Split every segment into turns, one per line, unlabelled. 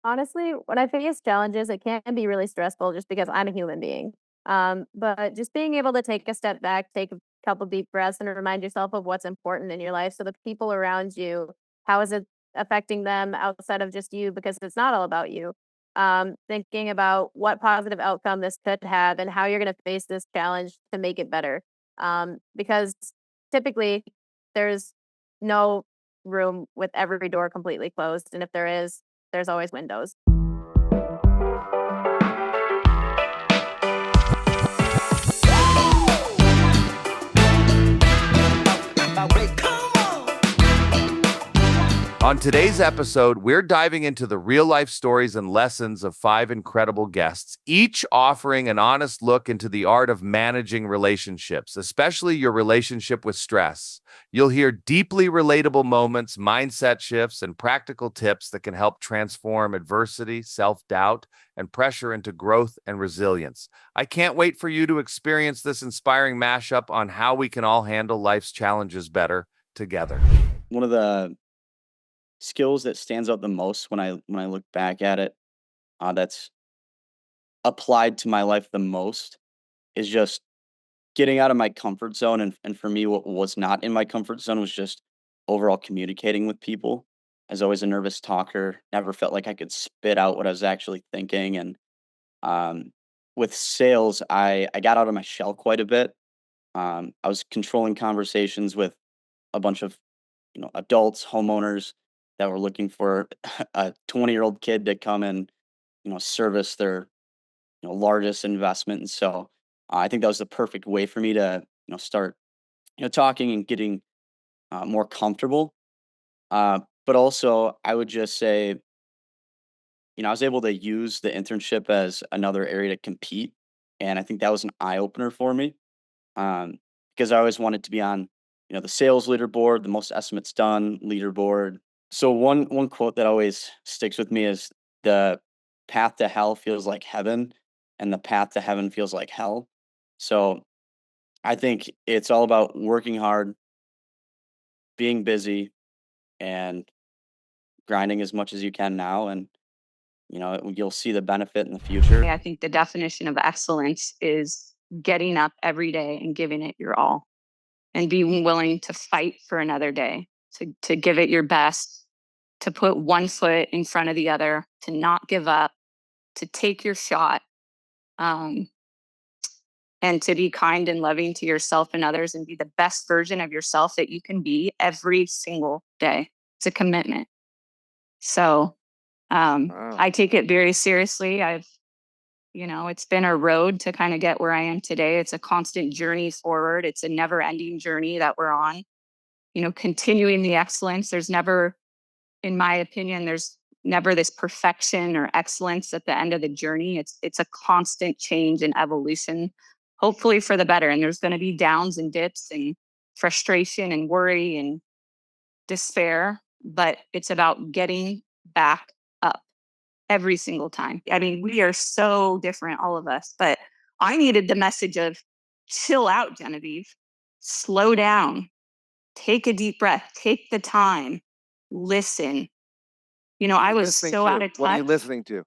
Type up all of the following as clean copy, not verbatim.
Honestly, when I face challenges, it can be really stressful just because I'm a human being. But just being able to take a step back, take a couple deep breaths, and remind yourself of what's important in your life. So the people around you, how is it affecting them outside of just you? Because it's not all about you. Thinking about what positive outcome this could have and how you're going to face this challenge to make it better. Because typically there's no room with every door completely closed, and if there is, there's always windows.
On today's episode, we're diving into the real life stories and lessons of five incredible guests, each offering an honest look into the art of managing relationships, especially your relationship with stress. You'll hear deeply relatable moments, mindset shifts, and practical tips that can help transform adversity, self-doubt, and pressure into growth and resilience. I can't wait for you to experience this inspiring mashup on how we can all handle life's challenges better together.
One of the skills that stands out the most when I look back at it, that's applied to my life the most is just getting out of my comfort zone. And for me, what was not in my comfort zone was just overall communicating with people. I was always a nervous talker, never felt like I could spit out what I was actually thinking. And um, with sales, I got out of my shell quite a bit. I was controlling conversations with a bunch of adults, homeowners that were looking for a 20-year-old kid to come and service their largest investment. And so I think that was the perfect way for me to start talking and getting more comfortable. But also, I would just say I was able to use the internship as another area to compete, and I think that was an eye opener for me, um, because I always wanted to be on the sales leaderboard, the most estimates done leaderboard. So one quote that always sticks with me is the path to hell feels like heaven, and the path to heaven feels like hell. So I think it's all about working hard, being busy, and grinding as much as you can now, and you'll see the benefit in the future.
I think the definition of excellence is getting up every day and giving it your all and being willing to fight for another day, to give it your best, to put one foot in front of the other, to not give up, to take your shot, um, and to be kind and loving to yourself and others and be the best version of yourself that you can be every single day. It's a commitment. So
Wow.
I take it very seriously. It's been a road to kind of get where I am today. It's a constant journey forward. It's a never ending journey that we're on, continuing the excellence. There's never, in my opinion, there's never this perfection or excellence at the end of the journey. It's a constant change and evolution, hopefully for the better. And there's going to be downs and dips and frustration and worry and despair, but it's about getting back up every single time. I mean, we are so different, all of us, but I needed the message of chill out, Genevieve, slow down, take a deep breath, take the time, listen. I was
Listening
so
to?
out of
What are you
touch.
listening to?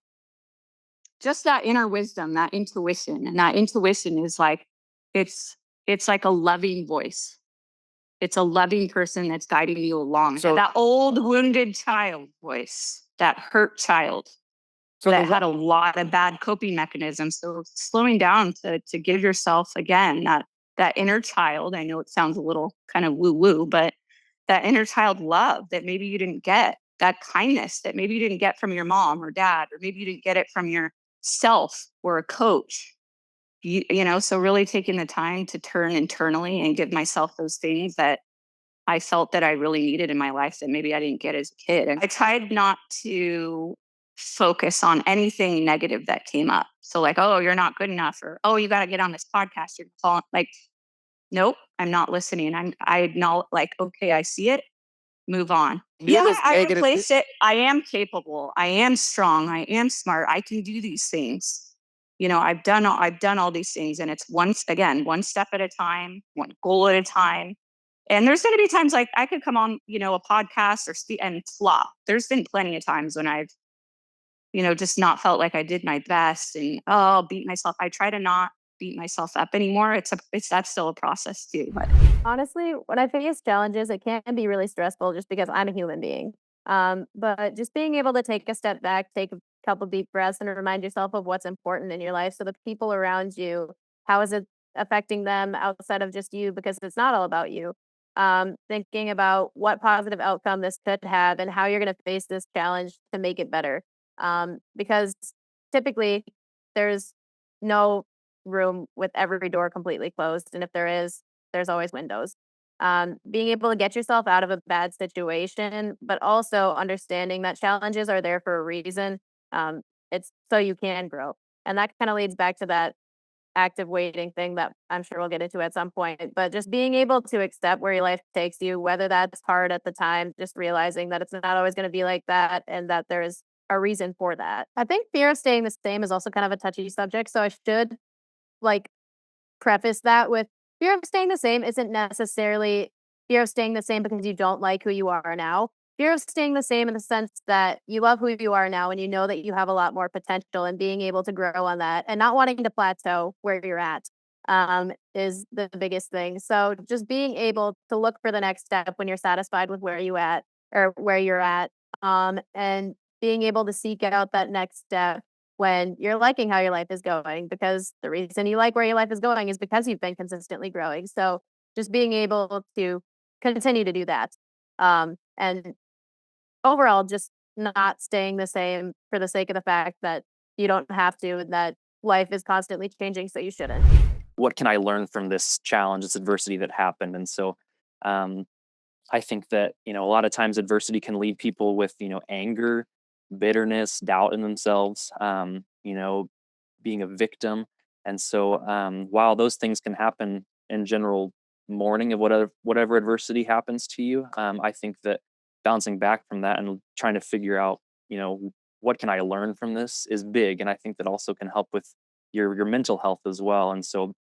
Just that inner wisdom, that intuition. And that intuition is like, it's like a loving voice. It's a loving person that's guiding you along.
So,
That old wounded child voice, that hurt child
so
that had a lot of bad coping mechanisms. So slowing down to give yourself again that inner child. I know it sounds a little kind of woo woo, but that inner child love that maybe you didn't get, that kindness that maybe you didn't get from your mom or dad, or maybe you didn't get it from yourself or a coach. So really taking the time to turn internally and give myself those things that I felt that I really needed in my life that maybe I didn't get as a kid. And I tried not to focus on anything negative that came up. So like, oh, you're not good enough, or oh, you got to get on this podcast. You're falling. Like, nope, I'm not listening. I acknowledge, like, okay, I see it. Move on.
hear
Yeah,
this
I
negative.
replace it. I am capable. I am strong. I am smart. I can do these things. I've done all these things, and it's one step at a time, one goal at a time. And there's going to be times like I could come on, a podcast or speak and flop. There's been plenty of times when I've, just not felt like I did my best and oh, beat myself. I try to not beat myself up anymore. That's still a process too. But
Honestly, when I face challenges, it can be really stressful just because I'm a human being. But just being able to take a step back, take a couple deep breaths, and remind yourself of what's important in your life. So the people around you, how is it affecting them outside of just you? Because it's not all about you. Thinking about what positive outcome this could have and how you're going to face this challenge to make it better. Because typically there's no room with every door completely closed, and if there is, there's always windows. Being able to get yourself out of a bad situation, but also understanding that challenges are there for a reason. It's so you can grow. And that kind of leads back to that active waiting thing that I'm sure we'll get into at some point. But just being able to accept where your life takes you, whether that's hard at the time, just realizing that it's not always going to be like that and that there's a reason for that. I think fear of staying the same is also kind of a touchy subject. So I should like preface that with fear of staying the same isn't necessarily fear of staying the same because you don't like who you are now. Fear of staying the same in the sense that you love who you are now and you know that you have a lot more potential and being able to grow on that and not wanting to plateau where you're at is the biggest thing. So just being able to look for the next step when you're satisfied with where you at or where you're at, and being able to seek out that next step when you're liking how your life is going, because the reason you like where your life is going is because you've been consistently growing. So just being able to continue to do that. And overall, just not staying the same for the sake of the fact that you don't have to and that life is constantly changing, so you shouldn't.
What can I learn from this challenge, this adversity that happened? And so um, I think that, a lot of times adversity can leave people with, anger, bitterness, doubt in themselves, being a victim. And so while those things can happen in general mourning of whatever adversity happens to you, I think that bouncing back from that and trying to figure out, what can I learn from this is big. And I think that also can help with your mental health as well. And so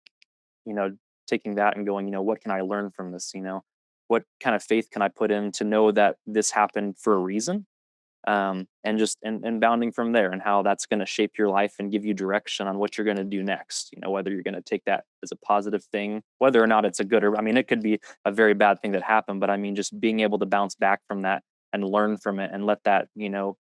you know, taking that and going, what can I learn from this? What kind of faith can I put in to know that this happened for a reason? And just and bounding from there and how that's going to shape your life and give you direction on what you're going to do next. Whether you're going to take that as a positive thing, whether or not it's a good or I mean, it could be a very bad thing that happened, but I mean, just being able to bounce back from that and learn from it and let that,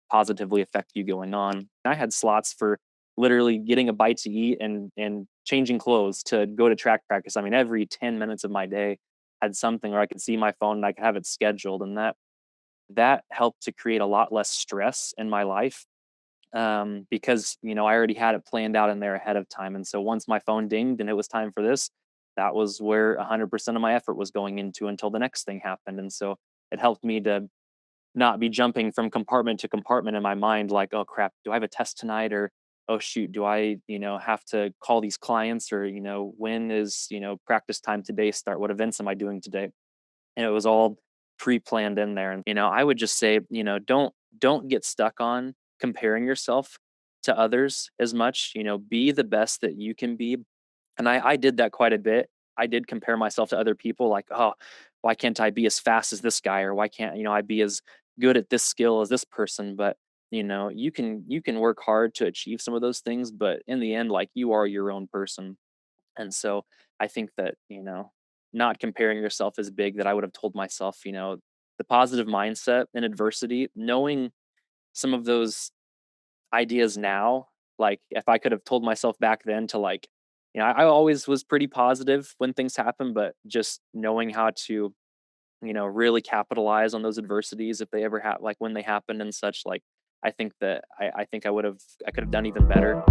positively affect you going on. I had slots for literally getting a bite to eat and changing clothes to go to track practice. I mean, every 10 minutes of my day had something where I could see my phone and I could have it scheduled. And that helped to create a lot less stress in my life, because I already had it planned out in there ahead of time. And so once my phone dinged and it was time for this, that was where 100% of my effort was going into until the next thing happened. And so it helped me to not be jumping from compartment to compartment in my mind, like, oh crap, do I have a test tonight? Or, oh shoot, do I, have to call these clients? Or, when is, practice time today start? What events am I doing today? And it was all pre-planned in there. And, I would just say, don't get stuck on comparing yourself to others as much. Be the best that you can be. And I did that quite a bit. I did compare myself to other people, like, oh, why can't I be as fast as this guy? Or why can't, I be as good at this skill as this person? But you can work hard to achieve some of those things, but in the end, like, you are your own person. And so I think that, not comparing yourself is big. That I would have told myself, the positive mindset in adversity, knowing some of those ideas now, like if I could have told myself back then to, like, I always was pretty positive when things happen, but just knowing how to, really capitalize on those adversities if they ever like when they happened and such, like, I think that I think I could have done even better.